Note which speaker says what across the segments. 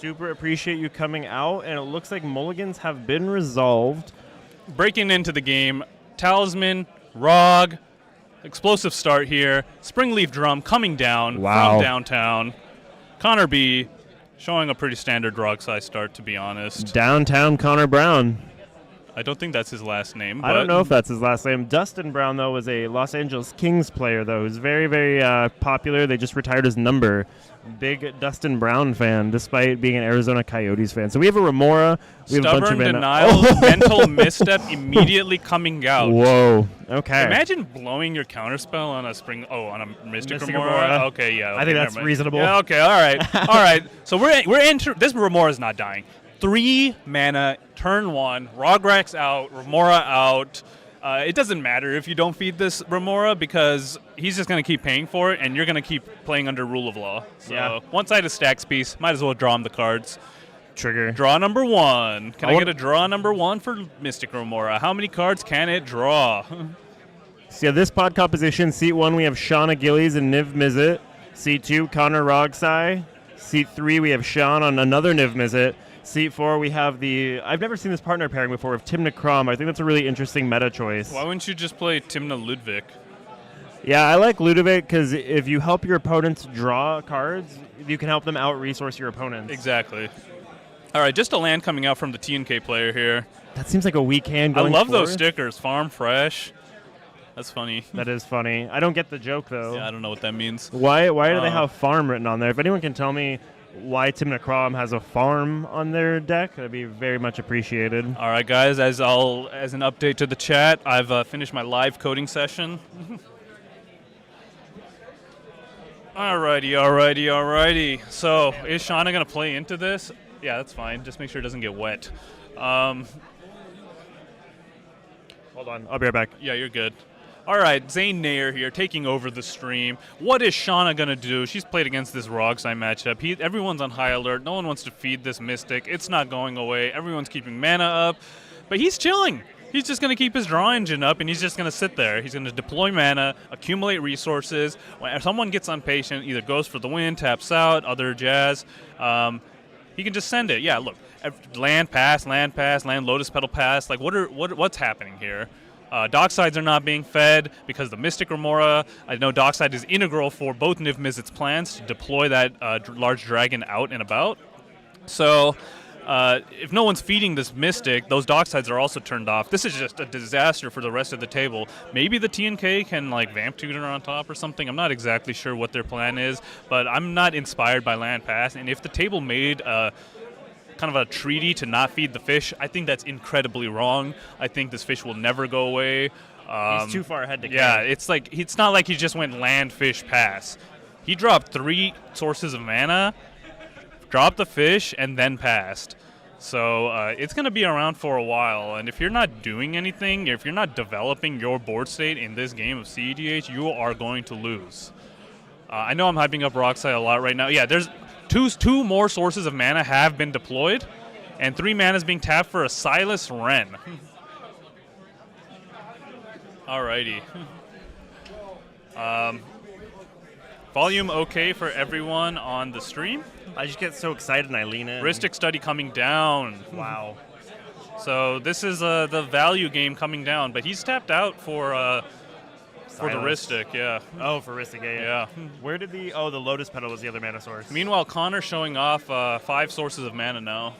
Speaker 1: super appreciate you coming out, and it looks like mulligans have been resolved.
Speaker 2: Breaking into the game, Talisman, Rog, explosive start here, Springleaf Drum coming down from downtown. Connor B showing a pretty standard Rog size start, to be honest.
Speaker 1: Downtown Connor Brown.
Speaker 2: I don't think that's his last name.
Speaker 1: I don't know if that's his last name. Dustin Brown, though, was a Los Angeles Kings player, though. Who's very, very popular. They just retired his number. Big Dustin Brown fan, despite being an Arizona Coyotes fan. So we have a Remora. We have
Speaker 2: Stubborn
Speaker 1: a bunch of
Speaker 2: denial, mental misstep immediately coming out.
Speaker 1: Whoa. Okay.
Speaker 2: Imagine blowing your counterspell on on a Mystic Remora.
Speaker 1: Remora.
Speaker 2: Okay, yeah. Okay,
Speaker 1: I think that's reasonable.
Speaker 2: Yeah, okay, all right. All right. So we're into this. Remora's not dying. 3 mana, turn 1, Rograx out, Remora out. It doesn't matter if you don't feed this Remora because he's just going to keep paying for it, and you're going to keep playing under rule of law. So one-sided stacks piece, might as well draw him the cards.
Speaker 1: Trigger.
Speaker 2: Draw number 1. Can I get a draw number 1 for Mystic Remora? How many cards can it draw?
Speaker 1: So yeah, this pod composition, seat 1, we have Shauna Gillies and Niv Mizzet. Seat 2, Connor Rogsai. Seat 3, we have Sean on another Niv Mizzet. Seat 4, we have I've never seen this partner pairing before with Timna Krom. I think that's a really interesting meta choice.
Speaker 2: Why wouldn't you just play Timna Ludwig?
Speaker 1: Yeah, I like Ludovic because if you help your opponents draw cards, you can help them out-resource your opponents.
Speaker 2: Exactly. All right, just a land coming out from the TNK player here.
Speaker 1: That seems like a weak hand going
Speaker 2: I love
Speaker 1: forth.
Speaker 2: those stickers. Farm fresh. That's funny.
Speaker 1: That is funny. I don't get the joke, though.
Speaker 2: Yeah, I don't know what that means.
Speaker 1: Why do they have farm written on there? If anyone can tell me why Timna Krom has a farm on their deck, that'd be very much appreciated.
Speaker 2: All right, guys, as an update to the chat, I've finished my live coding session. Alrighty. So, is Shauna going to play into this? Yeah, that's fine. Just make sure it doesn't get wet.
Speaker 1: Hold on. I'll be right back.
Speaker 2: Yeah, you're good. All right, Zane Nair here, taking over the stream. What is Shauna going to do? She's played against this Rogsai matchup. Everyone's on high alert. No one wants to feed this Mystic. It's not going away. Everyone's keeping mana up. But he's chilling. He's just going to keep his draw engine up, and he's just going to sit there. He's going to deploy mana, accumulate resources. When someone gets impatient, either goes for the win, taps out, other jazz, he can just send it. Yeah, look, land pass, land Lotus Petal pass. Like, what's happening here? Docksides are not being fed because the Mystic Remora, I know Dockside is integral for both Niv Mizzet's plans to deploy that large dragon out and about. So if no one's feeding this Mystic, those Docksides are also turned off. This is just a disaster for the rest of the table. Maybe the TNK can like Vamp Tutor on top or something. I'm not exactly sure what their plan is, but I'm not inspired by land pass. And if the table made kind of a treaty to not feed the fish, I think that's incredibly wrong. I think this fish will never go away.
Speaker 1: He's too far ahead to
Speaker 2: Yeah, it's not like he just went land, fish, pass. He dropped 3 sources of mana, dropped the fish, and then passed. So it's going to be around for a while, and if you're not doing anything, if you're not developing your board state in this game of CEDH, you are going to lose. I know I'm hyping up Rogsai a lot right now. Yeah, there's two more sources of mana have been deployed, and 3 mana is being tapped for a Silas Wren. Alrighty. Volume okay for everyone on the stream?
Speaker 1: I just get so excited and I lean in.
Speaker 2: Rhystic Study coming down.
Speaker 1: Wow.
Speaker 2: So this is the value game coming down, but he's tapped out for the Rhystic, yeah.
Speaker 1: Oh, for Rhystic, yeah. Where did the Lotus Petal was the other mana source.
Speaker 2: Meanwhile, Connor showing off 5 sources of mana now.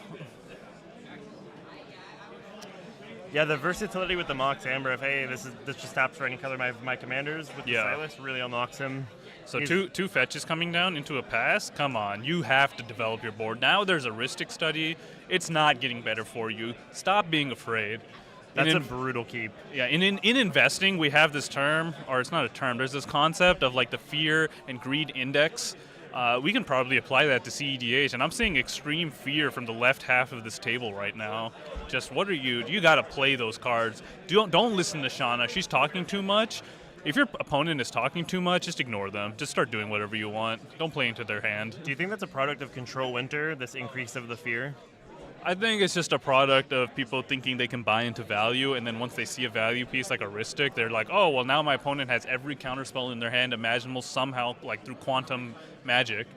Speaker 1: Yeah, the versatility with the Mox Amber, this just taps for any color of my commanders with the Silas, really unlocks him.
Speaker 2: So two fetches coming down into a pass? Come on, you have to develop your board. Now there's a Rhystic Study. It's not getting better for you. Stop being afraid.
Speaker 1: That's a brutal keep.
Speaker 2: Yeah, in investing, we have this term, or it's not a term, there's this concept of like the fear and greed index. We can probably apply that to CEDH, and I'm seeing extreme fear from the left half of this table right now. Just what are you got to play those cards. Don't listen to Shauna. She's talking too much. If your opponent is talking too much, just ignore them. Just start doing whatever you want. Don't play into their hand.
Speaker 1: Do you think that's a product of Control Winter, this increase of the fear?
Speaker 2: I think it's just a product of people thinking they can buy into value, and then once they see a value piece like a Rhystic, they're like, oh, well, now my opponent has every counterspell in their hand imaginable somehow, like through quantum magic.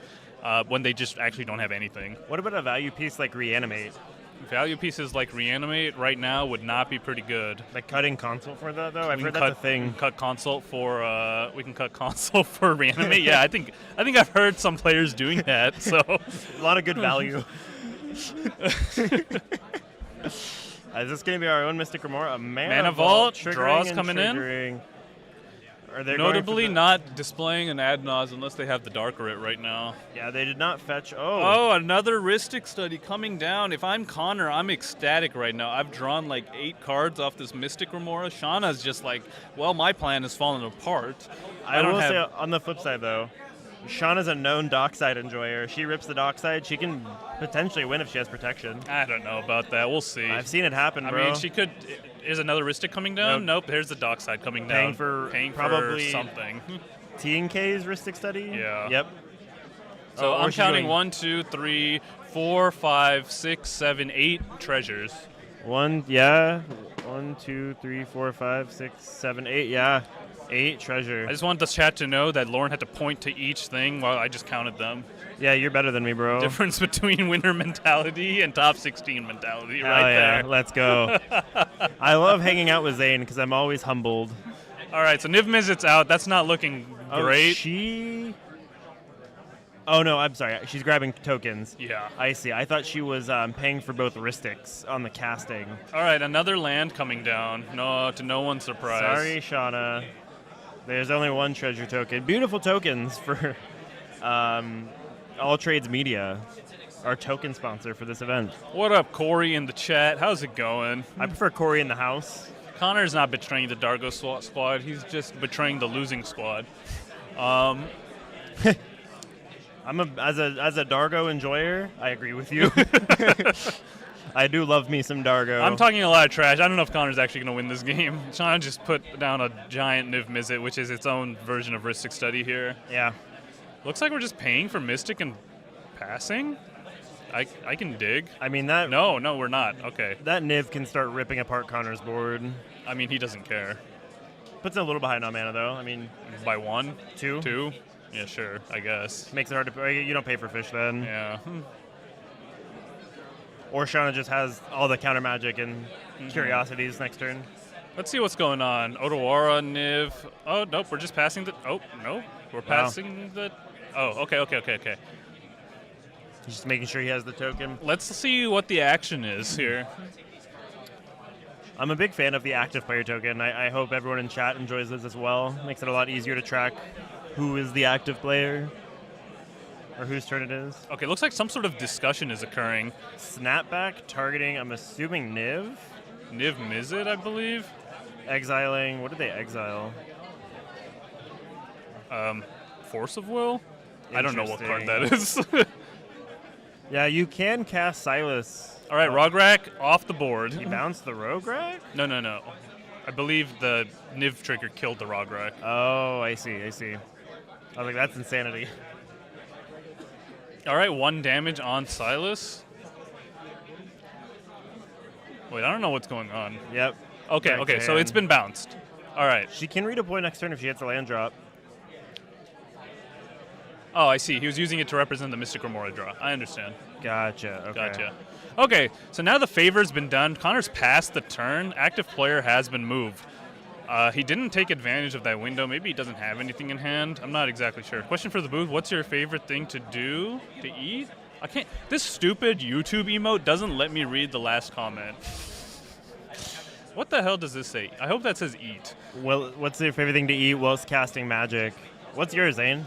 Speaker 2: when they just actually don't have anything.
Speaker 1: What about a value piece like Reanimate?
Speaker 2: Value pieces like Reanimate right now would not be pretty good.
Speaker 1: Like cutting console for that though? I've
Speaker 2: We
Speaker 1: heard
Speaker 2: can
Speaker 1: that's a thing.
Speaker 2: We can cut console for Reanimate. Yeah, I think I've heard some players doing that. So
Speaker 1: A lot of good value. Is this going to be our own Mystic Remora? A Mana
Speaker 2: Vault,
Speaker 1: triggering
Speaker 2: draws
Speaker 1: and
Speaker 2: coming in.
Speaker 1: triggering. Are they
Speaker 2: Notably
Speaker 1: going for
Speaker 2: not displaying an Adnaz unless they have the Darkerit right now.
Speaker 1: Yeah, they did not fetch.
Speaker 2: Oh, another Rhystic Study coming down. If I'm Connor, I'm ecstatic right now. I've drawn like 8 cards off this Mystic Remora. Shauna's just like, well, my plan has fallen apart.
Speaker 1: I will say on the flip side though, Shauna's a known dockside enjoyer. She rips the dockside. She can potentially win if she has protection.
Speaker 2: I don't know about that. We'll see.
Speaker 1: I've seen it happen, bro.
Speaker 2: I mean, she could. Is another Rhystic coming down? Nope. There's the Dockside coming down. Paying
Speaker 1: probably
Speaker 2: for something.
Speaker 1: T&K's Rhystic Study?
Speaker 2: Yeah.
Speaker 1: Yep.
Speaker 2: So I'm counting 1, 2, 3, 4, 5, 6, 7, 8 treasures.
Speaker 1: 1, 2, 3, 4, 5, 6, 7, 8. Yeah. 8 treasure.
Speaker 2: I just want the chat to know that Lauren had to point to each thing while I just counted them.
Speaker 1: Yeah, you're better than me, bro.
Speaker 2: Difference between winner mentality and top 16 mentality
Speaker 1: Hell
Speaker 2: right
Speaker 1: yeah.
Speaker 2: there.
Speaker 1: Let's go. I love hanging out with Zane because I'm always humbled.
Speaker 2: All right, so Niv Mizzet's out. That's not looking great.
Speaker 1: Oh, no, I'm sorry. She's grabbing tokens.
Speaker 2: Yeah.
Speaker 1: I see. I thought she was paying for both Rhystics on the casting.
Speaker 2: All right, another land coming down. No, to no one's surprise.
Speaker 1: Sorry, Shauna. There's only one treasure token. Beautiful tokens for All Trades Media, our token sponsor for this event.
Speaker 2: What up, Corey in the chat? How's it going?
Speaker 1: I prefer Corey in the house.
Speaker 2: Connor's not betraying the Dargo squad. He's just betraying the losing squad.
Speaker 1: I'm as a Dargo enjoyer, I agree with you. I do love me some Dargo.
Speaker 2: I'm talking a lot of trash. I don't know if Connor's actually going to win this game. Shauna just put down a giant Niv Mizzet, which is its own version of Rhystic Study here.
Speaker 1: Yeah.
Speaker 2: Looks like we're just paying for Mystic and passing. I can dig.
Speaker 1: I mean that.
Speaker 2: No, we're not. Okay.
Speaker 1: That Niv can start ripping apart Connor's board.
Speaker 2: I mean, he doesn't care.
Speaker 1: Puts it a little behind on mana though. I mean,
Speaker 2: by 1,
Speaker 1: 2,
Speaker 2: 2. Yeah, sure. I guess.
Speaker 1: Makes it hard to play. You don't pay for fish then.
Speaker 2: Yeah.
Speaker 1: Or Shauna just has all the counter magic and curiosities next turn.
Speaker 2: Let's see what's going on. Otawara, Niv. Oh, nope, we're just passing the... Oh, no. We're passing the... Oh, okay.
Speaker 1: He's just making sure he has the token.
Speaker 2: Let's see what the action is here.
Speaker 1: I'm a big fan of the active player token. I hope everyone in chat enjoys this as well. Makes it a lot easier to track who is the active player. Or whose turn it is.
Speaker 2: Okay, looks like some sort of discussion is occurring.
Speaker 1: Snapback targeting, I'm assuming Niv?
Speaker 2: Niv Mizzet, I believe.
Speaker 1: Exiling, what did they exile?
Speaker 2: Force of Will? I don't know what card that is.
Speaker 1: Yeah, you can cast Silas.
Speaker 2: All right, Rograk off the board.
Speaker 1: He bounced the Rograk?
Speaker 2: No. I believe the Niv trigger killed the Rograk.
Speaker 1: Oh, I see. I was like, that's insanity.
Speaker 2: All right, 1 damage on Silas. Wait, I don't know what's going on.
Speaker 1: Yep.
Speaker 2: Okay, so it's been bounced. All right.
Speaker 1: She can redeploy next turn if she hits a land drop.
Speaker 2: Oh, I see. He was using it to represent the Mystic Remora draw. I understand.
Speaker 1: Gotcha.
Speaker 2: Okay, so now the favor's been done. Connor's passed the turn. Active player has been moved. He didn't take advantage of that window. Maybe he doesn't have anything in hand. I'm not exactly sure. Question for the booth, what's your favorite thing to do? To eat? I can't. This stupid YouTube emote doesn't let me read the last comment. What the hell does this say? I hope that says eat.
Speaker 1: Well, what's your favorite thing to eat whilst casting magic? What's yours, Zane?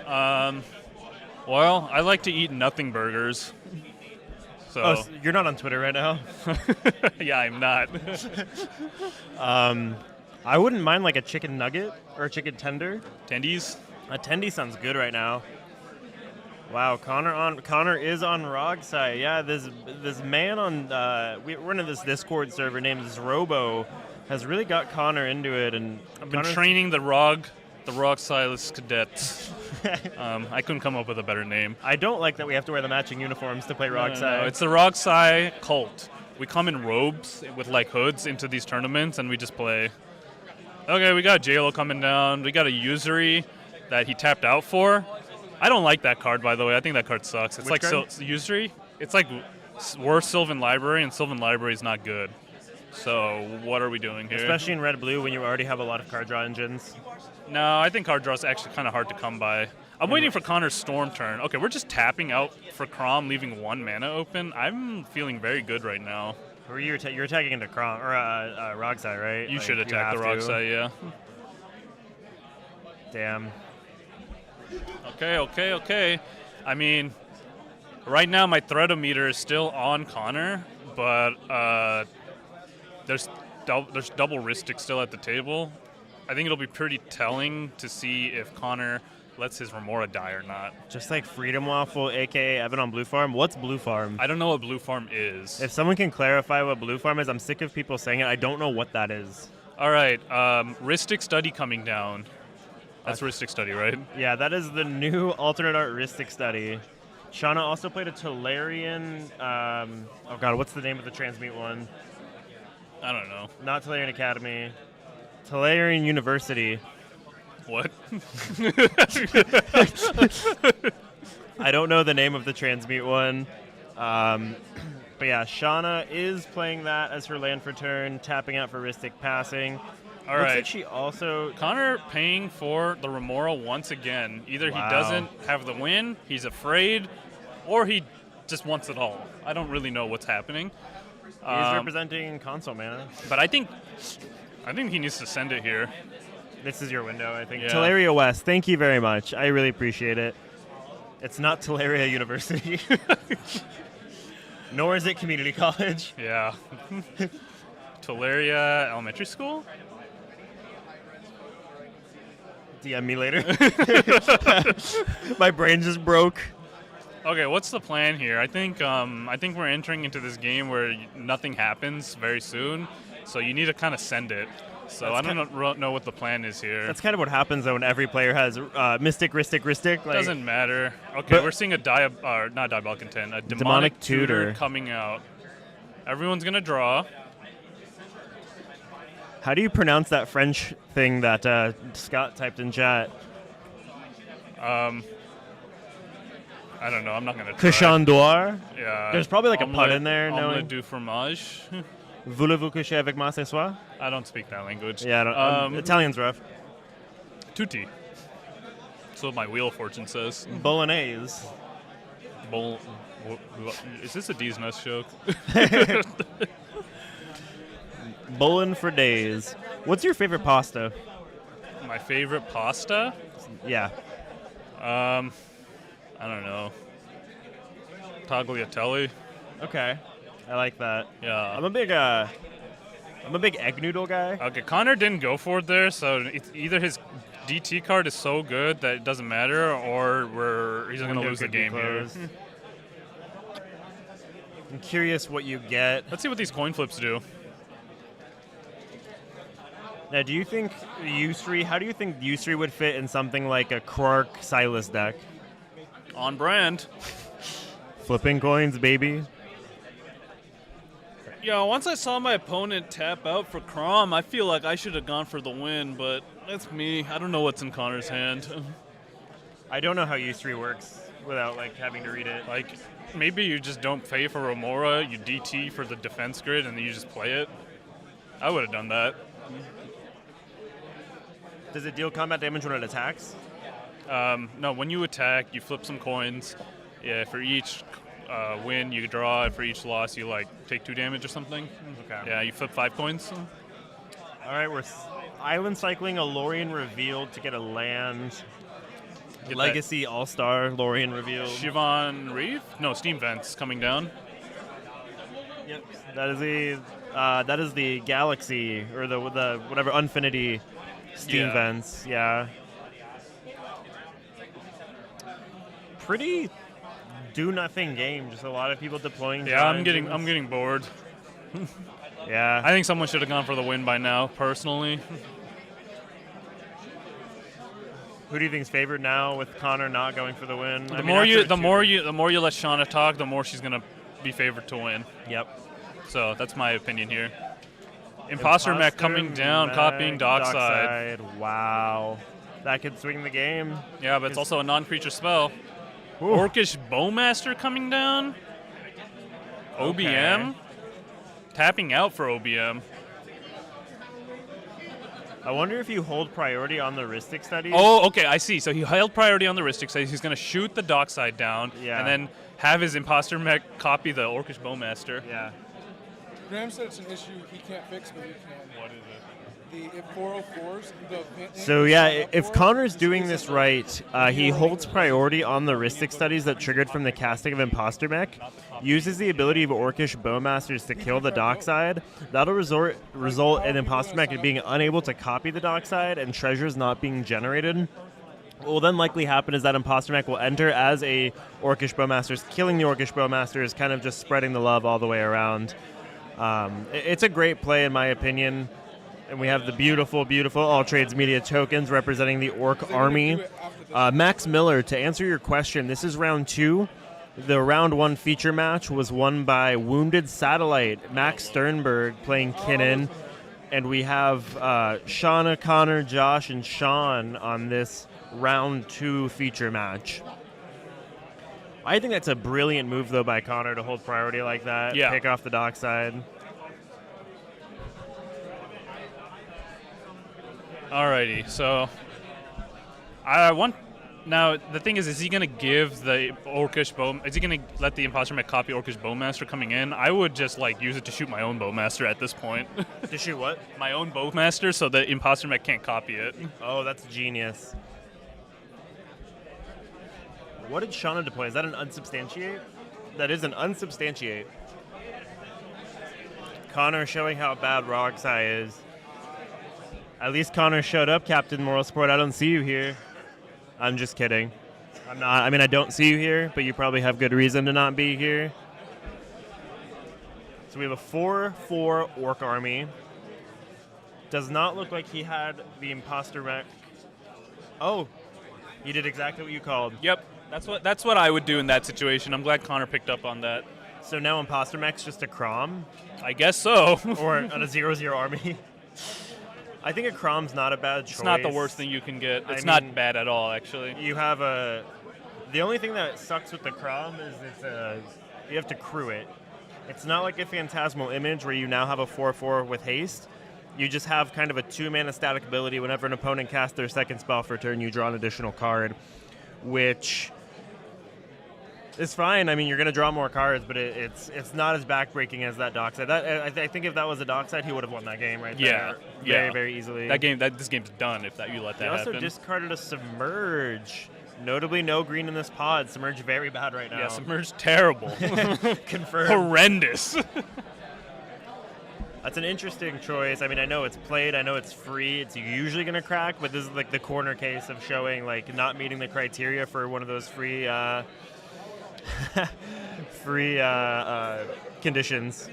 Speaker 2: Well, I like to eat nothing burgers. So
Speaker 1: you're not on Twitter right now?
Speaker 2: Yeah, I'm not.
Speaker 1: I wouldn't mind like a chicken nugget or a chicken tender.
Speaker 2: Tendies?
Speaker 1: A tendy sounds good right now. Wow, Connor is on Rogsai. Yeah, this man on we're in this Discord server named Robo has really got Connor into it, and
Speaker 2: I've been training the Rog Silas cadets. I couldn't come up with a better name.
Speaker 1: I don't like that we have to wear the matching uniforms to play Rogsai.
Speaker 2: No, it's the Rogsai cult. We come in robes with like hoods into these tournaments, and we just play. Okay, we got JLo coming down. We got a usury that he tapped out for. I don't like that card, by the way. I think that card sucks. It's
Speaker 1: Which
Speaker 2: like
Speaker 1: card?
Speaker 2: usury. It's like worse Sylvan Library, and Sylvan Library is not good. So what are we doing here?
Speaker 1: Especially in red-blue when you already have a lot of card draw engines.
Speaker 2: No, I think card draw is actually kind of hard to come by. I'm waiting for Connor's Storm turn. Okay, we're just tapping out for Crom, leaving 1 mana open. I'm feeling very good right now.
Speaker 1: You're attacking into Crom or Rogsai, right?
Speaker 2: You
Speaker 1: Like,
Speaker 2: should attack the
Speaker 1: have to.
Speaker 2: Rogsai, yeah.
Speaker 1: Damn.
Speaker 2: Okay. I mean, right now my Threadometer is still on Connor, but there's double Rhystic still at the table. I think it'll be pretty telling to see if Connor lets his Remora die or not.
Speaker 1: Just like Freedom Waffle, a.k.a. Evan on Blue Farm. What's Blue Farm?
Speaker 2: I don't know what Blue Farm is.
Speaker 1: If someone can clarify what Blue Farm is, I'm sick of people saying it. I don't know what that is.
Speaker 2: All right, Rhystic Study coming down. That's Rhystic Study, right?
Speaker 1: Yeah, that is the new alternate art Rhystic Study. Shauna also played a Tolarian. Oh god, what's the name of the transmute one?
Speaker 2: I don't know.
Speaker 1: Not Tolarian Academy. Tolarian University.
Speaker 2: What?
Speaker 1: I don't know the name of the transmute one. But yeah, Shauna is playing that as her land for turn, tapping out for Rhystic passing.
Speaker 2: All
Speaker 1: Looks
Speaker 2: right.
Speaker 1: like she also...
Speaker 2: Connor paying for the Remora once again. Either
Speaker 1: Wow.
Speaker 2: he doesn't have the win, he's afraid, or he just wants it all. I don't really know what's happening.
Speaker 1: He's representing console mana.
Speaker 2: But I think he needs to send it here.
Speaker 1: This is your window, I think.
Speaker 2: Yeah.
Speaker 1: Teleria West, thank you very much. I really appreciate it. It's not Teleria University. Nor is it community college.
Speaker 2: Yeah. Tolaria Elementary School?
Speaker 1: DM me later. My brain just broke.
Speaker 2: Okay, what's the plan here? I think we're entering into this game where nothing happens very soon, so you need to kind of send it. So I don't know what the plan is here.
Speaker 1: That's kind of what happens though when every player has Mystic, Rhystic. Like,
Speaker 2: Doesn't matter. Okay, we're seeing a not Diabolic Intent, a Demonic Tutor coming out. Everyone's gonna draw.
Speaker 1: how do you pronounce that French thing that Scott typed in chat?
Speaker 2: I don't know. I'm not gonna try.
Speaker 1: Cachandor?
Speaker 2: Yeah.
Speaker 1: There's probably like a pun in there.
Speaker 2: Omelette du fromage.
Speaker 1: Voulez-vous coucher avec moi ce soir?
Speaker 2: I don't speak that language.
Speaker 1: Yeah, I don't, Italian's rough.
Speaker 2: Tutti. That's what my Wheel of Fortune says.
Speaker 1: Bolognese.
Speaker 2: Is this a D's Nest joke?
Speaker 1: Bowling for days. What's your favorite pasta?
Speaker 2: My favorite pasta?
Speaker 1: Yeah.
Speaker 2: I don't know. Tagliatelle.
Speaker 1: Okay. I like that.
Speaker 2: Yeah.
Speaker 1: I'm a big egg noodle guy.
Speaker 2: Okay, Connor didn't go for it there, so it's either his DT card is so good that it doesn't matter, or he's going to lose the game here.
Speaker 1: I'm curious what you get.
Speaker 2: Let's see what these coin flips do.
Speaker 1: Now, do you think Yusri? How do you think Yusri would fit in something like a Krark Silas deck?
Speaker 2: On brand.
Speaker 1: Flipping coins, baby.
Speaker 2: Yeah, once I saw my opponent tap out for Crom, I feel like I should have gone for the win, but that's me. I don't know what's in Connor's hand.
Speaker 1: I don't know how Yusri works without like having to read it.
Speaker 2: Like, maybe you just don't pay for Remora, you DT for the defense grid, and then you just play it. I would have done that.
Speaker 1: Does it deal combat damage when it attacks?
Speaker 2: No, when you attack, you flip some coins. Yeah, for each win you draw, and for each loss you like take 2 damage or something.
Speaker 1: Okay.
Speaker 2: Yeah, you flip 5 coins.
Speaker 1: All right, we're island cycling a Lorien revealed to get a land.
Speaker 2: Get
Speaker 1: Legacy All-Star Lorien revealed.
Speaker 2: Siobhan Reeve? No, Steam Vents coming down.
Speaker 1: Yep. That is the Galaxy or the whatever Infinity Steam Vents. Yeah. Pretty do nothing game. Just a lot of people deploying.
Speaker 2: Yeah, I'm getting bored.
Speaker 1: Yeah.
Speaker 2: I think someone should have gone for the win by now, personally.
Speaker 1: Who do you think's favored now with Connor not going for the win?
Speaker 2: The more you let Shauna talk, the more she's gonna be favored to win.
Speaker 1: Yep.
Speaker 2: So that's my opinion here. Imposter Mech coming down, copying Dockside.
Speaker 1: Wow. That could swing the game.
Speaker 2: Yeah, but it's also a non-creature spell.
Speaker 1: Ooh.
Speaker 2: Orcish Bowmaster coming down. OBM.
Speaker 1: Okay.
Speaker 2: Tapping out for OBM.
Speaker 1: I wonder if you hold priority on the heuristic studies.
Speaker 2: Oh, okay, I see. So he held priority on the heuristic studies. He's going to shoot the dockside down
Speaker 1: Yeah.
Speaker 2: and then have his imposter mech copy the Orcish Bowmaster.
Speaker 1: Yeah.
Speaker 3: Graham said it's an issue he can't fix, but we can.
Speaker 2: What is it?
Speaker 3: The 404s, the vent
Speaker 1: So
Speaker 3: name
Speaker 1: yeah,
Speaker 3: is up
Speaker 1: if
Speaker 3: for,
Speaker 1: Connor's
Speaker 3: just
Speaker 1: doing
Speaker 3: use
Speaker 1: this
Speaker 3: it.
Speaker 1: right, he holds priority on the heuristic studies that triggered from the casting of Imposter Mech, uses the ability of Orcish Bowmasters to kill the dockside. That'll result in Imposter Mech being unable to copy the dockside and treasures not being generated. What will then likely happen is that Imposter Mech will enter as a Orcish Bowmasters, killing the Orcish Bowmasters, kind of just spreading the love all the way around. It's a great play in my opinion. And we have the beautiful, beautiful All Trades Media tokens representing the Orc Army. Max Miller, to answer your question, this is round 2. The round 1 feature match was won by Wounded Satellite, Max Sternberg playing Kinnan. And we have Shauna, Connor, Josh, and Sean on this round 2 feature match. I think that's a brilliant move, though, by Connor to hold priority like that,
Speaker 2: Yeah.
Speaker 1: pick off the dockside.
Speaker 2: Alrighty, so now the thing is he going to give the Orcish Bow? Is he going to let the Imposter Mech copy Orcish Bowmaster coming in? I would just use it to shoot my own Bowmaster at this point.
Speaker 1: To shoot what?
Speaker 2: My own Bowmaster, so the Imposter Mech can't copy it.
Speaker 1: Oh, that's genius. What did Shauna deploy? Is that an unsubstantiate? That is an unsubstantiate. Connor showing how bad Rogsai is. At least Connor showed up, Captain Moral Sport. I don't see you here. I'm just kidding. I'm not. I mean, I don't see you here, but you probably have good reason to not be here. So we have a 4/4 Orc Army. Does not look like he had the Imposter Mech. Oh, he did exactly what you called.
Speaker 2: Yep, that's what I would do in that situation. I'm glad Connor picked up on that.
Speaker 1: So now Imposter Mech's just a Crom?
Speaker 2: I guess so.
Speaker 1: Or on a 0/0 army? I think a Crom's not a bad choice.
Speaker 2: It's not the worst thing you can get. It's
Speaker 1: I
Speaker 2: not
Speaker 1: mean,
Speaker 2: bad at all, actually.
Speaker 1: You have a... The only thing that sucks with the Crom is you have to crew it. It's not like a Phantasmal Image where you now have a 4/4 with haste. You just have kind of a 2-mana static ability. Whenever an opponent casts their second spell for a turn, you draw an additional card, which is fine. I mean, you're going to draw more cards, but it's not as backbreaking as that dockside. I think if that was a dockside, he would have won that game right there. Very, very easily.
Speaker 2: This game's done if you let that
Speaker 1: He also
Speaker 2: happen.
Speaker 1: discarded a Submerge. Notably, no green in this pod. Submerge very bad right now.
Speaker 2: Yeah, Submerge terrible.
Speaker 1: Confirmed.
Speaker 2: Horrendous.
Speaker 1: That's an interesting choice. I mean, I know it's played. I know it's free. It's usually going to crack, but this is like the corner case of showing not meeting the criteria for one of those free conditions.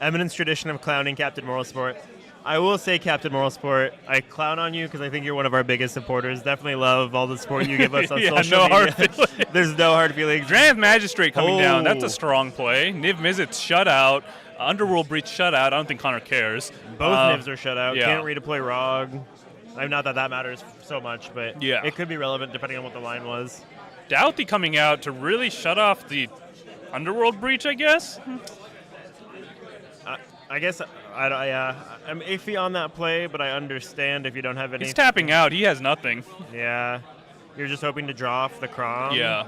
Speaker 1: Eminence tradition of clowning Captain Moral Sport. I will say, Captain Moral Sport, I clown on you because I think you're one of our biggest supporters. Definitely love all the support you give us on social media.
Speaker 2: Hard feelings.
Speaker 1: There's no hard feelings.
Speaker 2: Dranth Magistrate coming down. That's
Speaker 1: Oh.
Speaker 2: a strong play. Niv Mizzet's shutout. Underworld Breach shutout. I don't think Connor cares.
Speaker 1: Both Nivs are shut out.
Speaker 2: yeah.
Speaker 1: Can't redeploy Rog. I'm not that matters so much, but
Speaker 2: Yeah.
Speaker 1: it could be relevant depending on what the line was.
Speaker 2: Doughty coming out to really shut off the Underworld Breach, I guess.
Speaker 1: I guess I'm iffy on that play, but I understand if you don't have any.
Speaker 2: He's tapping out. He has nothing.
Speaker 1: Yeah. You're just hoping to draw off the Crom.
Speaker 2: Yeah.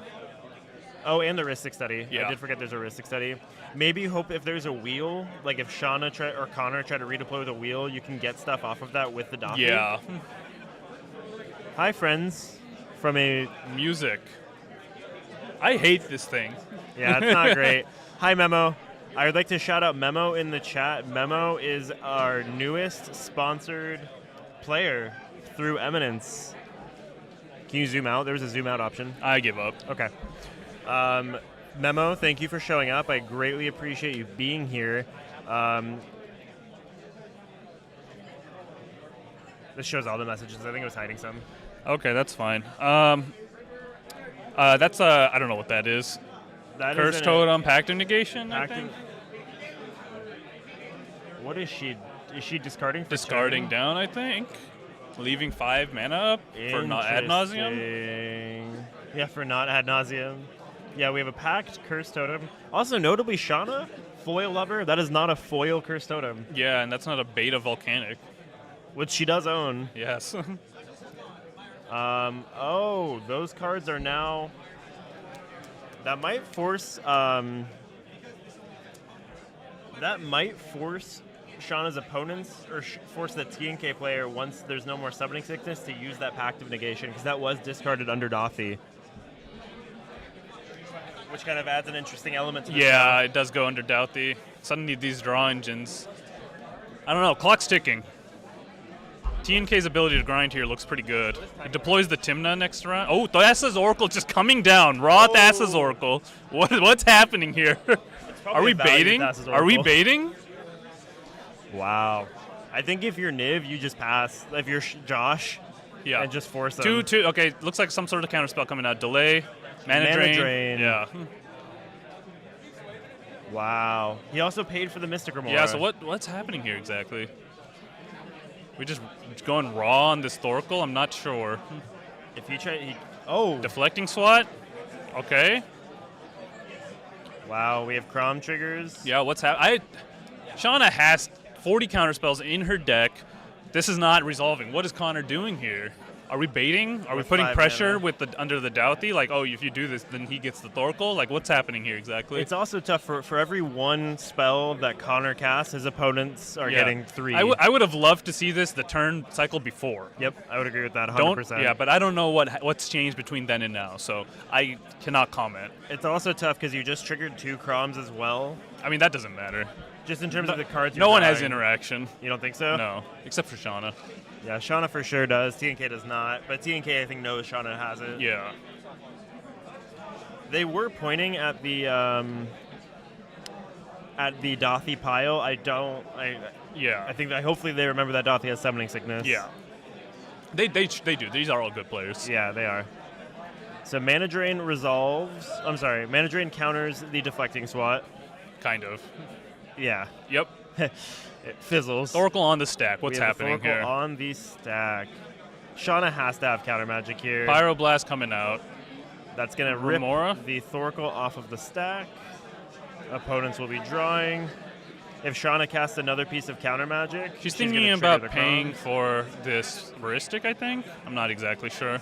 Speaker 1: Oh, and the heuristic study.
Speaker 2: Yeah.
Speaker 1: I did forget there's a heuristic study. Maybe hope if there's a wheel, like if Shauna or Connor try to redeploy with a wheel, you can get stuff off of that with the docket.
Speaker 2: Yeah.
Speaker 1: Hi, friends. From a...
Speaker 2: Music. I hate this thing.
Speaker 1: Yeah, it's not great. Hi, Memo. I would like to shout out Memo in the chat. Memo is our newest sponsored player through Eminence. Can you zoom out? There's a zoom out option.
Speaker 2: I give up.
Speaker 1: Okay. Memo, thank you for showing up. I greatly appreciate you being here. This shows all the messages. I think it was hiding some.
Speaker 2: Okay, that's fine. That's I don't know what that is.
Speaker 1: That
Speaker 2: Curse
Speaker 1: isn't
Speaker 2: Totem, Pact of Negation, I
Speaker 1: Active.
Speaker 2: think.
Speaker 1: What is she? Is she discarding? For
Speaker 2: Discarding
Speaker 1: turn?
Speaker 2: down, I think. Leaving 5 mana up for not ad nauseum.
Speaker 1: Interesting. Yeah, for not ad nauseum. Yeah, we have a packed Cursed Totem. Also, notably, Shauna, foil lover. That is not a foil Cursed Totem,
Speaker 2: Yeah, and that's not a beta volcanic.
Speaker 1: which she does own.
Speaker 2: Yes.
Speaker 1: Oh, those cards are now. That might force. That might force Shauna's opponents, or force the TNK player, once there's no more summoning sickness, to use that Pact of Negation, because that was discarded under Dothy. Which kind of adds an interesting element to this.
Speaker 2: Yeah, it does go under Doughty. Suddenly these draw engines. I don't know, clock's ticking. TNK's ability to grind here looks pretty good. It deploys the Timna next round. Oh, Thassa's Oracle just coming down. Raw Thassa's Oracle. What's happening here? Are we baiting? Are we baiting?
Speaker 1: Wow. I think if you're Niv, you just pass. If you're Josh,
Speaker 2: Yeah.
Speaker 1: and just force them.
Speaker 2: Two. Okay, looks like some sort of counterspell coming out. Delay, mana drain. Yeah.
Speaker 1: Wow. He also paid for the Mystic Remora.
Speaker 2: Yeah. So what's happening here exactly? We just going raw on this Thoracle? I'm not sure.
Speaker 1: If he try, oh.
Speaker 2: Deflecting swat. Okay.
Speaker 1: Wow. We have Crom triggers.
Speaker 2: Yeah. What's happening? Shauna has 40 counterspells in her deck. This is not resolving. What is Connor doing here? Are we baiting? Are we putting pressure with under the Doughty? Like, oh, if you do this, then he gets the Thoracle? Like, what's happening here exactly?
Speaker 1: It's also tough for every one spell that Connor casts, his opponents are getting 3.
Speaker 2: I would have loved to see this the turn cycle before.
Speaker 1: Yep, I would agree with that 100%.
Speaker 2: Yeah, but I don't know what's changed between then and now, so I cannot comment.
Speaker 1: It's also tough because you just triggered 2 Croms as well.
Speaker 2: I mean, that doesn't matter.
Speaker 1: Just in terms of the cards
Speaker 2: No one has
Speaker 1: drawing.
Speaker 2: interaction.
Speaker 1: You don't think so?
Speaker 2: No, except for Shauna.
Speaker 1: Yeah, Shauna for sure does. TNK does not. But TNK, I think, knows Shauna has it.
Speaker 2: Yeah.
Speaker 1: They were pointing at the Dothy pile. I think that hopefully they remember that Dothy has summoning sickness.
Speaker 2: Yeah. They do. These are all good players.
Speaker 1: Yeah, they are. So Mana Drain resolves. I'm sorry. Mana Drain counters the deflecting swat.
Speaker 2: Kind of.
Speaker 1: Yeah.
Speaker 2: Yep.
Speaker 1: It fizzles.
Speaker 2: Oracle on the stack. What's happening
Speaker 1: here?
Speaker 2: here?
Speaker 1: On the stack. Shauna has to have counter magic here.
Speaker 2: Pyroblast coming out.
Speaker 1: That's going to rip
Speaker 2: Remora?
Speaker 1: the Thoracle off of the stack. Opponents will be drawing. If Shauna casts another piece of counter magic,
Speaker 2: she's
Speaker 1: gonna
Speaker 2: thinking
Speaker 1: trigger
Speaker 2: about
Speaker 1: the
Speaker 2: paying
Speaker 1: Crom.
Speaker 2: for this Heuristic, I think. I'm not exactly sure.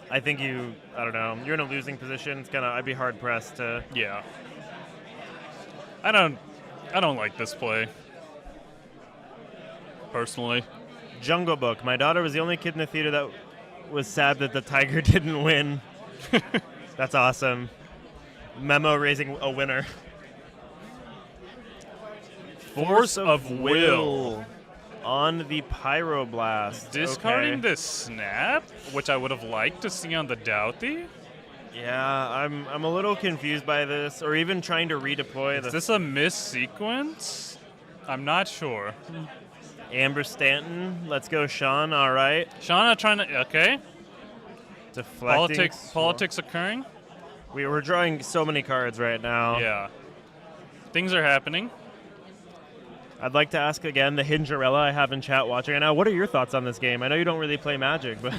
Speaker 1: I think I don't know. You're in a losing position. I'd be hard pressed to.
Speaker 2: Yeah. I don't like this play. Personally.
Speaker 1: Jungle Book. My daughter was the only kid in the theater that was sad that the Tiger didn't win. That's awesome. Memo raising a winner.
Speaker 2: Force of Will.
Speaker 1: On the Pyroblast.
Speaker 2: Discarding
Speaker 1: Okay.
Speaker 2: this Snap, which I would have liked to see on the Doughty.
Speaker 1: Yeah, I'm a little confused by this, or even trying to redeploy
Speaker 2: Is this a miss sequence? I'm not sure.
Speaker 1: Amber Stanton. Let's go, Sean. All right.
Speaker 2: Shauna trying to... Okay.
Speaker 1: Deflecting.
Speaker 2: Politics occurring.
Speaker 1: We were drawing so many cards right now.
Speaker 2: Yeah. Things are happening.
Speaker 1: I'd like to ask again the Hingerella I have in chat watching right now. What are your thoughts on this game? I know you don't really play Magic, but...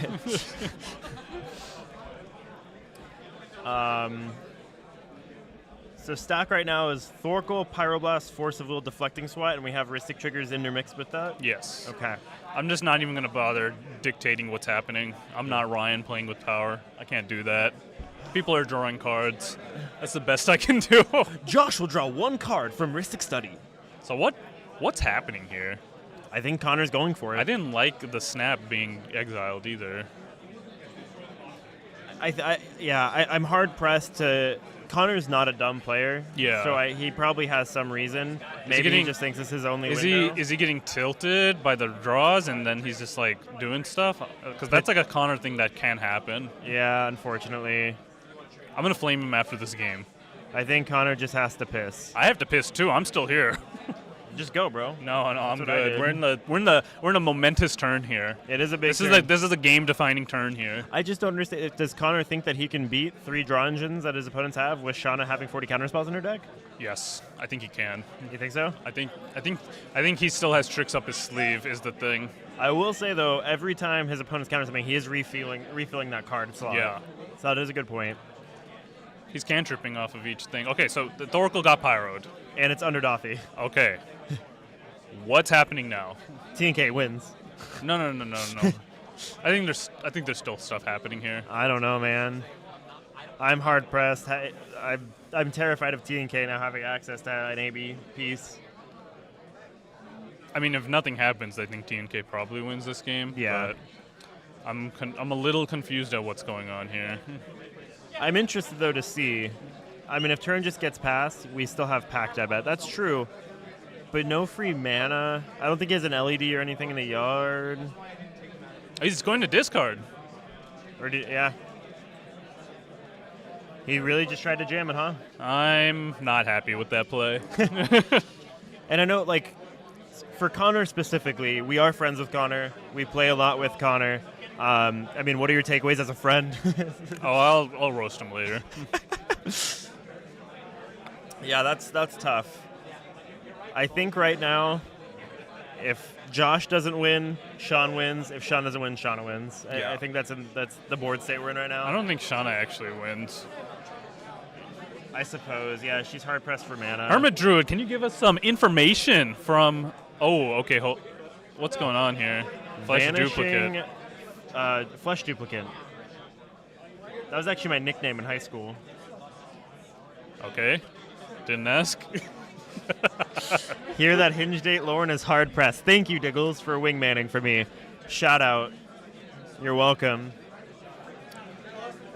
Speaker 1: So stack right now is Thoracle, Pyroblast, Force of Will, Deflecting Swat, and we have Heuristic triggers intermixed with that?
Speaker 2: Yes.
Speaker 1: Okay.
Speaker 2: I'm just not even going to bother dictating what's happening. I'm not Ryan playing with power. I can't do that. People are drawing cards. That's the best I can do.
Speaker 1: Josh will draw 1 card from Heuristic Study.
Speaker 2: So what's happening here?
Speaker 1: I think Connor's going for it.
Speaker 2: I didn't like the Snap being exiled either.
Speaker 1: I'm hard pressed to. Connor's not a dumb player.
Speaker 2: Yeah.
Speaker 1: So he probably has some reason. Maybe he just thinks it's his only window.
Speaker 2: Is he getting tilted by the draws and then he's just like doing stuff? Because that's like a Connor thing that can happen.
Speaker 1: Yeah, unfortunately.
Speaker 2: I'm gonna flame him after this game.
Speaker 1: I think Connor just has to piss.
Speaker 2: I have to piss too. I'm still here.
Speaker 1: Just go, bro.
Speaker 2: No, I'm
Speaker 1: what I
Speaker 2: good.
Speaker 1: did.
Speaker 2: We're in a momentous turn here.
Speaker 1: It is a big
Speaker 2: This is a game-defining turn here.
Speaker 1: I just don't understand. Does Connor think that he can beat 3 draw engines that his opponents have with Shauna having 40 counterspells in her deck?
Speaker 2: Yes, I think he can.
Speaker 1: You think so?
Speaker 2: I think he still has tricks up his sleeve. Is the thing.
Speaker 1: I will say though, every time his opponents counter something, he is refilling that card slot.
Speaker 2: Yeah.
Speaker 1: So that is a good point.
Speaker 2: He's cantripping off of each thing. Okay, so the Thoracle got pyroed.
Speaker 1: And it's under Dothy.
Speaker 2: Okay. What's happening now?
Speaker 1: TNK wins.
Speaker 2: No. I think there's still stuff happening here.
Speaker 1: I don't know, man. I'm hard pressed. I'm terrified of TNK now having access to an AB piece.
Speaker 2: I mean, if nothing happens, I think TNK probably wins this game.
Speaker 1: Yeah.
Speaker 2: But I'm a little confused at what's going on here.
Speaker 1: I'm interested though to see. I mean, if turn just gets passed, we still have Pact, I bet. That's true. But no free mana. I don't think he has an LED or anything in the yard.
Speaker 2: He's going to discard.
Speaker 1: Yeah. He really just tried to jam it, huh?
Speaker 2: I'm not happy with that play.
Speaker 1: And I know, like, for Connor specifically, we are friends with Connor. We play a lot with Connor. I mean, what are your takeaways as a friend?
Speaker 2: I'll roast him later.
Speaker 1: Yeah, that's tough. I think right now, if Josh doesn't win, Sean wins. If Sean doesn't win, Shauna wins.
Speaker 2: Yeah.
Speaker 1: I think that's the board state we're in right now.
Speaker 2: I don't think Shauna actually wins.
Speaker 1: I suppose, yeah, she's hard pressed for mana.
Speaker 2: Hermit Druid, can you give us some information from? Oh, okay. What's going on here? Flesh duplicate.
Speaker 1: Flesh duplicate. That was actually my nickname in high school.
Speaker 2: Okay, didn't ask.
Speaker 1: Hear that hinge date, Lauren is hard pressed. Thank you, Diggles, for wingmanning for me. Shout out. You're welcome.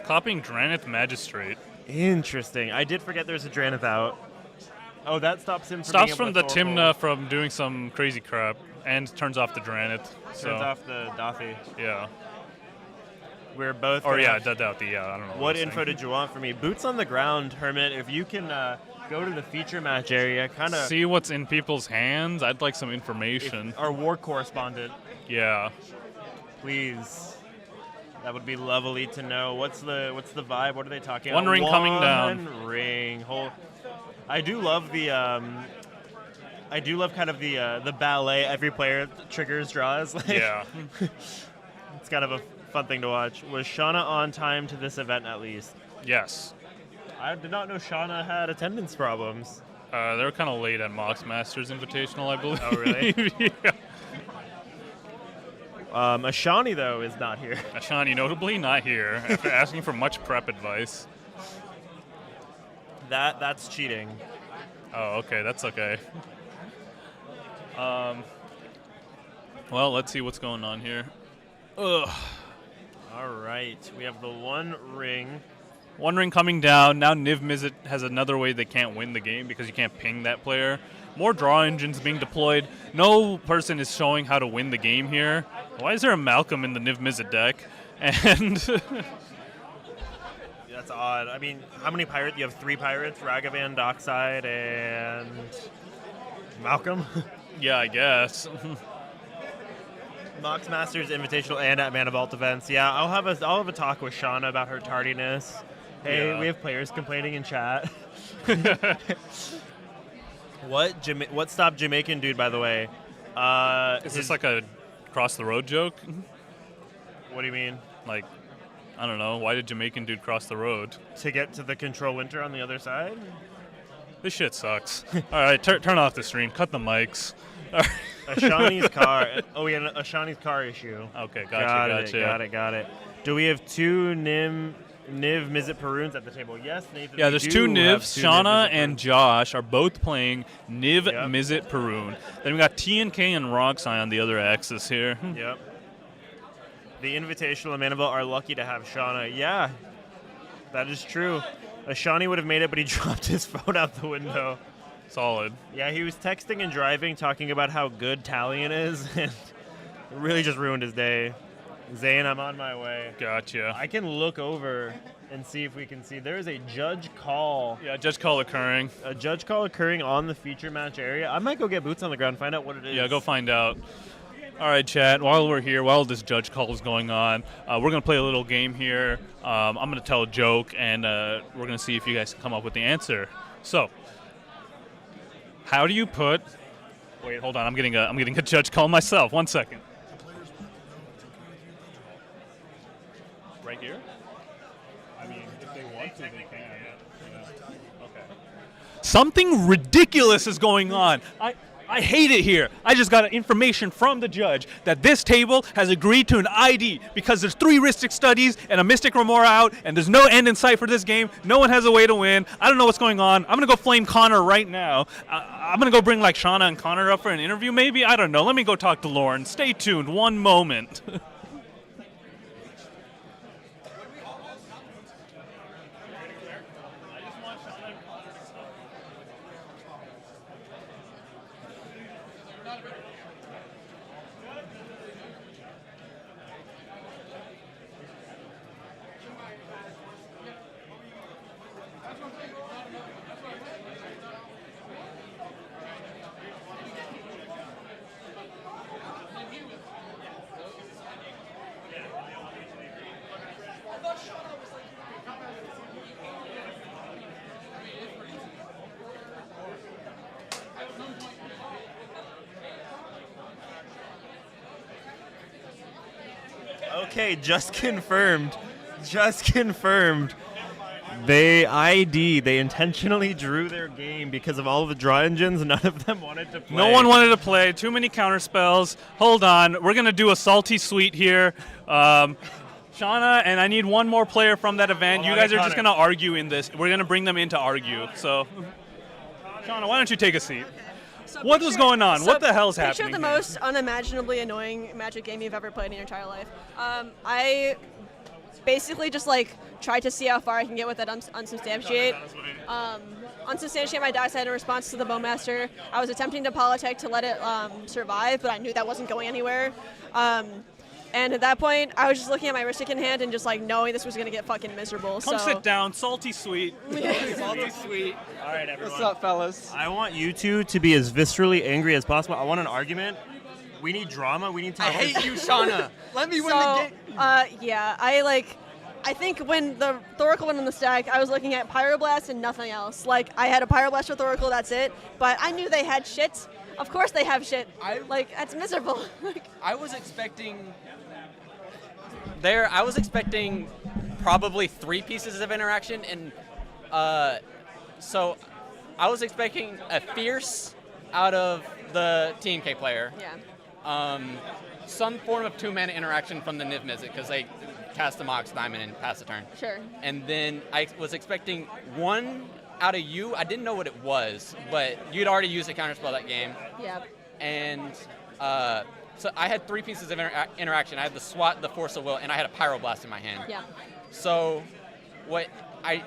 Speaker 2: Copying Dranith Magistrate.
Speaker 1: Interesting. I did forget there's a Dranith out. Oh, that stops him from
Speaker 2: Stops
Speaker 1: being
Speaker 2: from
Speaker 1: able
Speaker 2: the
Speaker 1: to Thoracle.
Speaker 2: Timna from doing some crazy crap and turns off the Dranith.
Speaker 1: Turns off the Dothy.
Speaker 2: Yeah.
Speaker 1: We're both.
Speaker 2: Or
Speaker 1: gonna
Speaker 2: yeah,
Speaker 1: have-
Speaker 2: Dothy. I don't know.
Speaker 1: What
Speaker 2: I'm
Speaker 1: info
Speaker 2: saying.
Speaker 1: did you want from me? Boots on the ground, Hermit. If you can go to the feature match area, kind of.
Speaker 2: See what's in people's hands? I'd like some information.
Speaker 1: Our war correspondent,
Speaker 2: Yeah.
Speaker 1: please. That would be lovely to know. What's the vibe? What are they talking
Speaker 2: One
Speaker 1: about?
Speaker 2: ring coming down.
Speaker 1: One ring. I do love the. I do love kind of the ballet every player triggers draws. Like,
Speaker 2: Yeah.
Speaker 1: It's kind of a fun thing to watch. Was Shauna on time to this event at least?
Speaker 2: Yes.
Speaker 1: I did not know Shauna had attendance problems.
Speaker 2: They were kind of late at Mox Masters Invitational, I believe.
Speaker 1: Oh, really?
Speaker 2: Yeah.
Speaker 1: Ashani, though, is not here.
Speaker 2: Ashani notably not here after asking for much prep advice.
Speaker 1: That's cheating.
Speaker 2: Oh, okay, that's okay. Well, let's see what's going on here. Ugh.
Speaker 1: All right. We have the one ring.
Speaker 2: One ring coming down. Now Niv Mizzet has another way they can't win the game because you can't ping that player. More draw engines being deployed. No person is showing how to win the game here. Why is there a Malcolm in the Niv Mizzet deck? And
Speaker 1: That's odd. I mean, how many pirates? You have 3 pirates, Ragavan, Dockside, and Malcolm.
Speaker 2: yeah, I guess.
Speaker 1: Mox Masters Invitational and at Mana Vault events. Yeah, I'll have a talk with Shauna about her tardiness. Hey,
Speaker 2: Yeah.
Speaker 1: we have players complaining in chat. What stopped Jamaican dude, by the way?
Speaker 2: Is this like a cross the road joke?
Speaker 1: What do you mean?
Speaker 2: Like, I don't know. Why did Jamaican dude cross the road?
Speaker 1: To get to the Control Winter on the other side?
Speaker 2: This shit sucks. All right, turn off the stream. Cut the mics. All right.
Speaker 1: Ashani's car. Oh, we had a Ashani's car issue.
Speaker 2: Okay, gotcha.
Speaker 1: Got it. Do we have 2 Niv Mizzet Peruns at the table? Yes, Nathan.
Speaker 2: Yeah,
Speaker 1: we
Speaker 2: there's
Speaker 1: do
Speaker 2: 2
Speaker 1: have
Speaker 2: Nivs.
Speaker 1: 2
Speaker 2: Shauna
Speaker 1: Niv Mizzet
Speaker 2: and
Speaker 1: Peruns.
Speaker 2: Josh are both playing Niv
Speaker 1: Yep.
Speaker 2: Mizzet Perun. Then we got TNK and Roxai on the other axis here.
Speaker 1: Yep. The Invitational and Manaville are lucky to have Shauna. Yeah, that is true. Ashani would have made it, but he dropped his phone out the window.
Speaker 2: Solid.
Speaker 1: Yeah, he was texting and driving, talking about how good Talion is, and it really just ruined his day. Zane, I'm on my way.
Speaker 2: Gotcha.
Speaker 1: I can look over and see if we can see. There is a judge call.
Speaker 2: Yeah, judge call occurring.
Speaker 1: A judge call occurring on the feature match area. I might go get boots on the ground and find out what it is.
Speaker 2: Yeah, go find out. All right, chat. While we're here, while this judge call is going on, we're going to play a little game here. I'm going to tell a joke, and we're going to see if you guys can come up with the answer. So, how do you put... Wait, hold on. I'm getting a judge call myself. 1 second. Right here? I mean, if they want to, they can. Yeah. Okay. Something ridiculous is going on. I hate it here. I just got information from the judge that this table has agreed to an ID because there's 3 Ristic studies and a Mystic Remora out, and there's no end in sight for this game. No one has a way to win. I don't know what's going on. I'm going to go flame Connor right now. I'm going to go bring like Shauna and Connor up for an interview maybe. I don't know. Let me go talk to Lauren. Stay tuned. One moment.
Speaker 1: Okay, just confirmed. Just confirmed. They intentionally drew their game because of all of the draw engines. None of them wanted to play.
Speaker 2: No one wanted to play. Too many counter spells. Hold on. We're going to do a salty sweet here. Shauna, and I need one more player from that event. You guys are just going to argue in this. We're going to bring them in to argue. So, Shauna, why don't you take a seat?
Speaker 4: So
Speaker 2: what was going on? What the hell's happening?
Speaker 4: Picture the most unimaginably annoying Magic game you've ever played in your entire life. I basically just like tried to see how far I can get with that unsubstantiate. Unsubstantiate my dice head in response to the Bowmaster. I was attempting to Polytech to let it survive, but I knew that wasn't going anywhere. And at that point, I was just looking at my Ristic in hand and just like knowing this was going to get fucking miserable.
Speaker 2: Come sit down, salty sweet.
Speaker 5: Salty sweet.
Speaker 1: All right, everyone.
Speaker 5: What's up, fellas?
Speaker 1: I want you two to be as viscerally angry as possible. I want an argument. We need drama. We need to.
Speaker 5: I hate you, Shauna. Let me win the game.
Speaker 4: Yeah, I think when the Thoracle went on the stack, I was looking at Pyroblast and nothing else. Like, I had a Pyroblast for Thoracle, that's it. But I knew they had shit. Of course they have shit. That's miserable.
Speaker 5: I was expecting probably 3 pieces of interaction, and so I was expecting a fierce out of the TNK player.
Speaker 4: Yeah.
Speaker 5: Some form of 2-mana interaction from the Niv Mizzet because they cast the Mox Diamond and pass the turn.
Speaker 4: Sure.
Speaker 5: And then I was expecting 1 out of you. I didn't know what it was, but you'd already used a counterspell that game.
Speaker 4: Yeah.
Speaker 5: And so I had 3 pieces of interaction. I had the SWAT, the Force of Will, and I had a Pyroblast in my hand.
Speaker 4: Yeah.
Speaker 5: So what I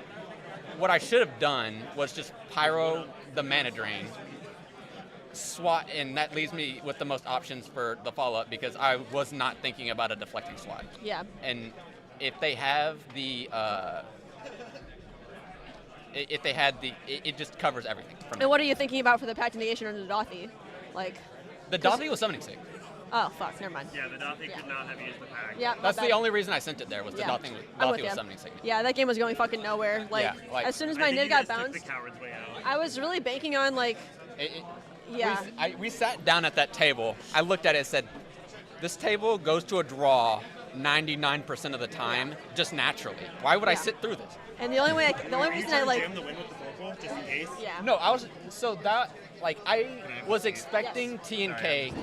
Speaker 5: should have done was just Pyro the Mana Drain, SWAT, and that leaves me with the most options for the follow-up because I was not thinking about a deflecting SWAT.
Speaker 4: Yeah.
Speaker 5: And if they have the it just covers everything.
Speaker 4: And what are you thinking about for the Pact Negation or the Dothy? Like,
Speaker 5: the Dothy was summoning sick.
Speaker 4: oh fuck, never mind.
Speaker 1: Yeah, the Dothy could not have used the pack.
Speaker 4: Yeah.
Speaker 5: That's
Speaker 4: my
Speaker 5: the
Speaker 4: bad.
Speaker 5: only reason I sent it there was the
Speaker 4: Yeah.
Speaker 5: Dothy
Speaker 4: I'm with
Speaker 5: was
Speaker 4: you.
Speaker 5: summoning sick.
Speaker 4: Yeah, that game was going fucking nowhere. Like, as soon as my Niv got bounced,
Speaker 1: the coward's way out.
Speaker 4: I was really banking on like, yeah.
Speaker 5: We sat down at that table. I looked at it and said, this table goes to a draw 99% of the time, just naturally. Why would I sit through this?
Speaker 4: And the only reason I like,
Speaker 1: Jam the win with the Focal, just in case.
Speaker 4: yeah.
Speaker 5: No, I was expecting TNK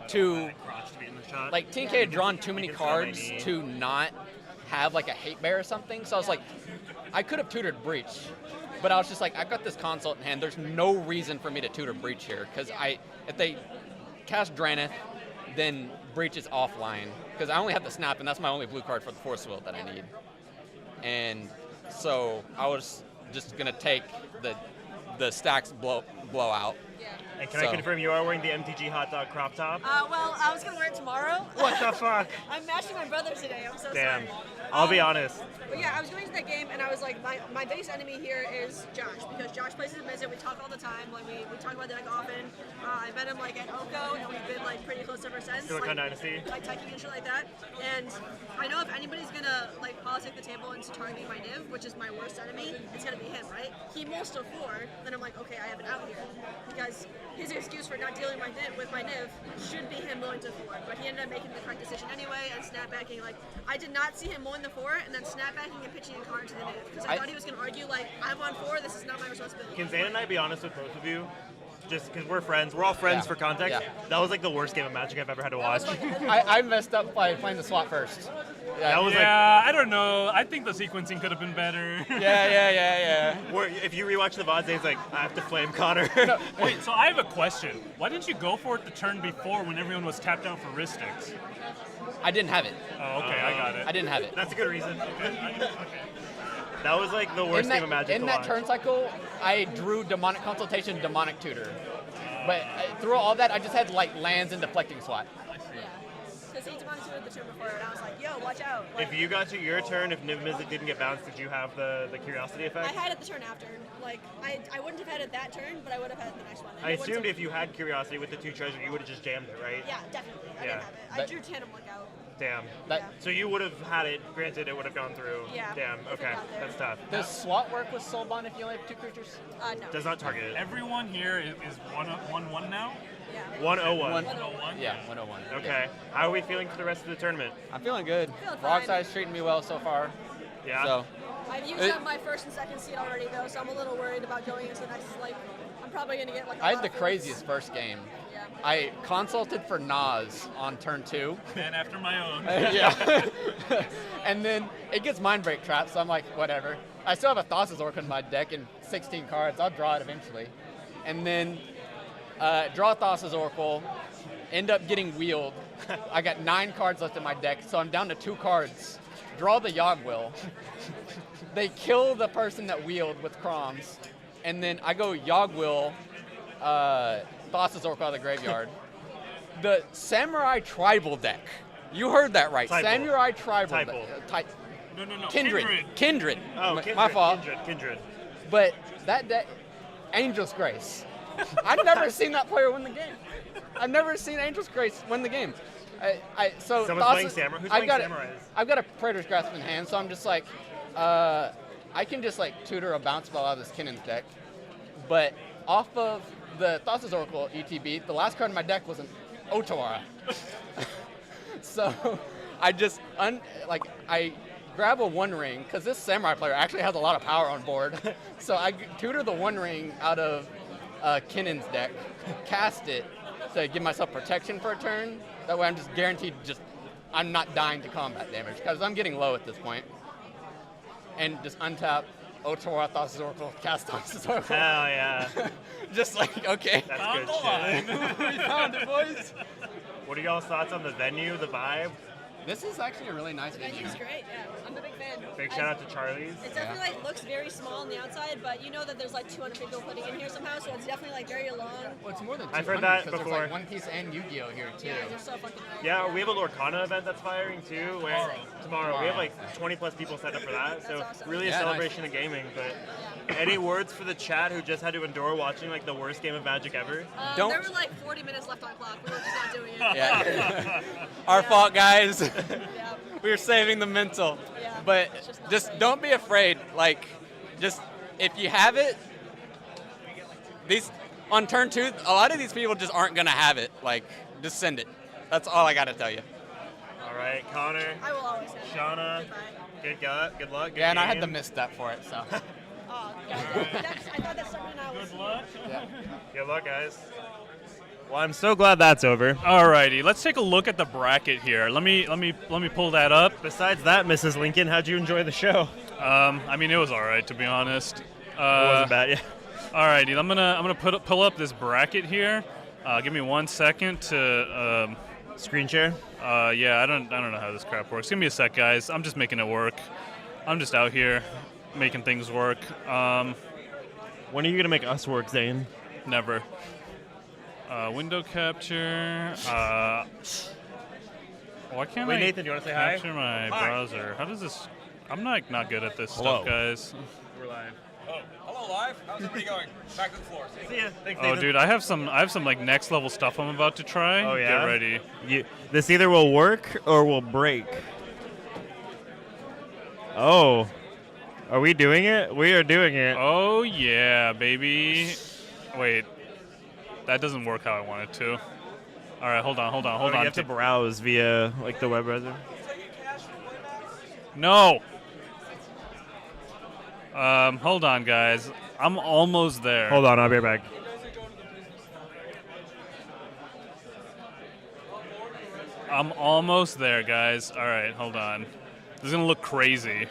Speaker 5: to, like, TNK had drawn too many cards to not have like a hate bear or something. So I was like, I could have tutored Breach, but I was just like, I've got this consult in hand. There's no reason for me to tutor Breach here because if they cast Draneth, then Breach is offline because I only have the snap and that's my only blue card for the Force Will that I need. And so I was just gonna take the stacks blowout.
Speaker 4: Yeah.
Speaker 1: And can I
Speaker 5: So-
Speaker 1: confirm you are wearing the MTG hot dog crop top?
Speaker 4: Well, I was gonna wear it tomorrow.
Speaker 1: What the fuck?
Speaker 4: I'm matching my brother today. I'm so
Speaker 1: Damn.
Speaker 4: sorry.
Speaker 1: I'll be honest.
Speaker 4: But yeah, I was going to that game and I was like, my biggest enemy here is Josh because Josh plays his visit. We talk all the time. Like we talk about the deck often. I met him like at Oko and we've been like pretty close ever since.
Speaker 1: Silicon Dynasty.
Speaker 4: Like teching and shit like that. And I know if anybody's gonna like politic the table into targeting my Niv, which is my worst enemy, it's gonna be him, right? He mulched a 4, then I'm like, okay, I have an out here because his excuse for not dealing with my Niv should be him mulling to 4, but he ended up making the correct decision anyway and snapbacking. Like I did not see him mulling the 4 and then snapbacking and pitching a card to the Niv because I thought he was gonna argue like I'm on 4, this is not my responsibility.
Speaker 1: Can Zane and I be honest with both of you? Just because we're friends. We're all friends for context.
Speaker 5: Yeah.
Speaker 1: That was like the worst game of Magic I've ever had to watch.
Speaker 5: I messed up by playing the swap first.
Speaker 1: That was
Speaker 2: Yeah, I don't know. I think the sequencing could have been better.
Speaker 5: Yeah.
Speaker 1: where if you rewatch the VOD, Zane's like, I have to flame Connor.
Speaker 2: Wait, so I have a question. Why didn't you go for it the turn before when everyone was tapped out for Ristics?
Speaker 5: I didn't have it.
Speaker 2: Oh, okay, I got it.
Speaker 5: I didn't have it.
Speaker 1: That's a good reason. That was like the worst game of Magic
Speaker 5: in
Speaker 1: to
Speaker 5: that
Speaker 1: watch.
Speaker 5: turn cycle, I drew Demonic Consultation, Demonic Tutor. But through all that, I just had like lands and deflecting SWAT.
Speaker 4: Yeah. Because he demonic the turn before and I was like, yo, watch out. Like,
Speaker 1: If you got to your turn, if Niv Mizzet didn't get bounced, did you have the curiosity
Speaker 4: I
Speaker 1: effect?
Speaker 4: had it the turn after. Like I wouldn't have had it that turn, but I would have had it the next one. And
Speaker 1: I
Speaker 4: it would've
Speaker 1: assumed
Speaker 4: took-
Speaker 1: if you had curiosity with the 2 treasure, you would have just jammed it, right?
Speaker 4: Yeah, definitely. I
Speaker 1: Yeah.
Speaker 4: didn't have it. I
Speaker 5: But-
Speaker 4: drew Tandem Lookout.
Speaker 1: Damn.
Speaker 5: That,
Speaker 1: So you would have had it. Granted, it would have gone through.
Speaker 4: Yeah,
Speaker 1: Damn.
Speaker 4: if it
Speaker 1: Okay.
Speaker 4: got there.
Speaker 1: That's tough.
Speaker 5: Does SWAT work with Soulbond if you only have 2 creatures?
Speaker 4: No.
Speaker 1: Does not target it.
Speaker 2: Everyone here is 1-1 now?
Speaker 4: Yeah.
Speaker 1: 101.
Speaker 2: 101?
Speaker 5: Yeah, 101.
Speaker 1: Okay. How are we feeling for the rest of the tournament?
Speaker 5: I'm feeling good.
Speaker 4: Feeling fine.
Speaker 5: Rogside's treating me well so far.
Speaker 1: Yeah.
Speaker 5: So,
Speaker 4: I've used up my first and second seed already though, so I'm a little worried about going into the next. Like, I'm probably gonna get like. A
Speaker 5: I
Speaker 4: lot
Speaker 5: had the
Speaker 4: of foods.
Speaker 5: craziest first game.
Speaker 4: Yeah.
Speaker 5: I consulted for Nas on turn 2.
Speaker 2: Man after my own.
Speaker 5: Yeah. And then it gets Mind Break trapped, so I'm like, whatever. I still have a Thassa's Orc in my deck and 16 cards. I'll draw it eventually. And then draw Thassa's Oracle, end up getting wheeled. I got 9 cards left in my deck, so I'm down to 2 cards. Draw the Yogg-Will. They kill the person that wheeled with Croms. And then I go Yogg-Will, Thassa's Oracle out of the graveyard. The Samurai Tribal deck. You heard that right.
Speaker 1: Typal.
Speaker 5: Samurai Tribal
Speaker 1: Typal.
Speaker 5: deck.
Speaker 2: No.
Speaker 5: Kindred.
Speaker 1: Oh,
Speaker 5: My fault.
Speaker 1: Kindred.
Speaker 5: But that deck, Angel's Grace. I've never seen that player win the game. I've never seen Angel's Grace win the game. So
Speaker 1: Someone's playing Samurai. Who's playing
Speaker 5: got
Speaker 1: Samurais?
Speaker 5: I've got a Praetor's Grasp in hand, so I'm just like, I can just like tutor a bounce ball out of this Kinnon's deck. But off of the Thassa's Oracle ETB, the last card in my deck was an Otawara. So I just I grab a One Ring because this Samurai player actually has a lot of power on board. So I tutor the One Ring out of Kinnon's deck, cast it to give myself protection for a turn. That way I'm just guaranteed I'm not dying to combat damage because I'm getting low at this point. And just untap Otawara, Thassa's Oracle, cast Thassa's Oracle.
Speaker 1: Hell yeah.
Speaker 5: Just like, okay.
Speaker 1: That's
Speaker 2: Found
Speaker 1: good
Speaker 2: the
Speaker 1: shit.
Speaker 2: line.
Speaker 5: We found it, boys.
Speaker 1: What are y'all's thoughts on the venue, the vibe?
Speaker 5: This is actually a really nice venue.
Speaker 4: Venue's great. Yeah, I'm a big fan.
Speaker 1: Big shout out to Charlie's.
Speaker 4: It definitely like looks very small on the outside, but you know that there's like 200 people putting in here somehow, so it's definitely like very long.
Speaker 5: Well, it's more than 200
Speaker 1: I've heard that
Speaker 5: because
Speaker 1: before.
Speaker 5: There's like One Piece and Yu-Gi-Oh here too.
Speaker 4: Yeah, they're so fucking nice.
Speaker 1: Yeah, we have a Lorcana event that's firing too. Where tomorrow. We have like 20 plus people set up for that. So
Speaker 4: That's awesome.
Speaker 1: really a
Speaker 5: Yeah,
Speaker 1: celebration of gaming. But any words for the chat who just had to endure watching like the worst game of Magic ever?
Speaker 5: Don't-
Speaker 4: There were like 40 minutes left on clock. We were just not doing it.
Speaker 5: Yeah. Our fault, guys.
Speaker 4: Yeah.
Speaker 5: We were saving the mental.
Speaker 4: Yeah,
Speaker 5: But
Speaker 4: it's just not
Speaker 5: just
Speaker 4: right.
Speaker 5: don't be afraid. Like, just if you have it, on turn 2, a lot of these people just aren't gonna have it. Like, just send it. That's all I gotta tell you.
Speaker 1: All right, Connor,
Speaker 4: I will always have it.
Speaker 1: Shauna,
Speaker 4: Goodbye.
Speaker 1: good luck. Good
Speaker 5: Yeah, and I had
Speaker 1: game.
Speaker 5: the misstep for it, so.
Speaker 4: Oh, yeah. I thought that's something I was.
Speaker 2: Good luck.
Speaker 5: Yeah.
Speaker 1: Good luck, guys. Well, I'm so glad that's over.
Speaker 2: Alrighty, let's take a look at the bracket here. Let me pull that up.
Speaker 1: Besides that, Mrs. Lincoln, how'd you enjoy the show?
Speaker 2: I mean, it was all right to be honest.
Speaker 1: It wasn't bad, yeah.
Speaker 2: Alrighty, I'm gonna pull up this bracket here. Give me 1 second to.
Speaker 1: Screen share?
Speaker 2: Yeah, I don't know how this crap works. Give me a sec, guys. I'm just making it work. I'm just out here making things work.
Speaker 1: When are you gonna make us work, Zane?
Speaker 2: Never. Window capture. Why can't
Speaker 1: Wait,
Speaker 2: I
Speaker 1: Nathan, you want to say hi?
Speaker 2: capture my browser? How does this? I'm not good at this
Speaker 1: Hello.
Speaker 2: stuff, guys.
Speaker 1: We're live.
Speaker 6: Oh, hello, live. How's everybody going? Back to the floor.
Speaker 1: See ya. Thanks,
Speaker 2: Oh,
Speaker 1: Nathan.
Speaker 2: dude, I have some like next level stuff I'm about to try.
Speaker 1: Oh, yeah?
Speaker 2: Get ready.
Speaker 1: This either will work or will break. Oh. Are we doing it? We are doing it.
Speaker 2: Oh yeah, baby. Wait, that doesn't work how I want it to. All right, hold on.
Speaker 1: You have to browse via like the web browser.
Speaker 2: No. Hold on, guys. I'm almost there.
Speaker 1: Hold on, I'll be right back.
Speaker 2: I'm almost there, guys. All right, hold on. This is gonna look crazy.